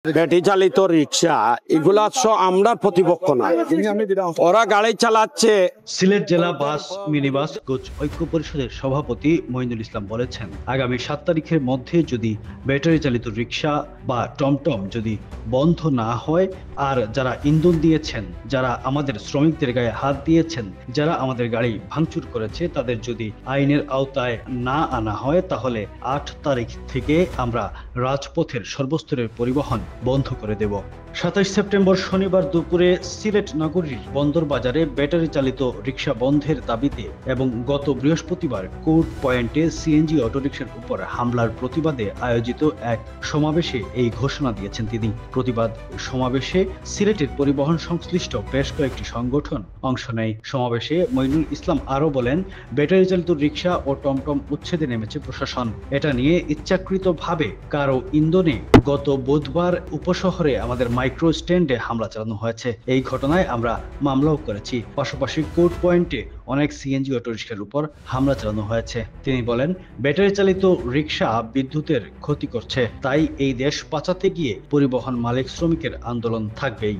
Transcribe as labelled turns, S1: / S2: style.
S1: Battery চালিত রিক্সা এগুলা আমরা প্রতিপক্ষ না, ওরা গাড়ি চালাচ্ছে।
S2: সিলেট জেলা বাস মিনিবাস কোচ ঐক্য পরিষদের সভাপতি মঈনুল ইসলাম বলেছেন, আগামী 7 তারিখের মধ্যে যদি ব্যাটারি চালিত রিক্সা বা টমটম যদি বন্ধ না হয়, আর যারা ইন্ধন দিয়েছেন, যারা আমাদের শ্রমিকদের গায়ে হাত দিয়েছেন, যারা আমাদের গাড়ি ভাঙচুর করেছে, তাদের যদি আইনের আওতায় না আনা হয়, তাহলে 8 তারিখ থেকে আমরা রাজপথের সর্বস্তরের পরিবহন বন্ধ করে দেব। 27 সেপ্টেম্বর শনিবার দুপুরে সিলেট নগরীর বন্দর বাজারে ব্যাটারি চালিত রিক্সা বন্ধের দাবিতে এবং গত বৃহস্পতিবার কোর্ট পয়েন্টে সিএনজি অটোরিকশার উপর হামলার প্রতিবাদে আয়োজিত এক সমাবেশে এই ঘোষণা দিয়েছেন তিনি। প্রতিবাদ সমাবেশে সিলেটের পরিবহন সংশ্লিষ্ট বেশ কয়েকটি সংগঠন অংশ নেয়। সমাবেশে মঈনুল ইসলাম আরও বলেন, ব্যাটারি চালিত রিক্সা ও টমটম উচ্ছেদে নেমেছে প্রশাসন। এটা নিয়ে ইচ্ছাকৃতভাবে কারো ইন্ধনে গত বুধবার উপশহরে আমাদের মাইক্রো স্ট্যান্ডে হামলা চালানো হয়েছে। এই ঘটনায় আমরা মামলাও করেছি। পাশাপাশি কোর্ট পয়েন্টে অনেক সিএনজি অটোরিকশার উপর হামলা চালানো হয়েছে। তিনি বলেন, ব্যাটারি চালিত রিক্সা বিদ্যুতের ক্ষতি করছে, তাই এই দেশ বাঁচাতে গিয়ে পরিবহন মালিক শ্রমিকের আন্দোলন থাকবেই।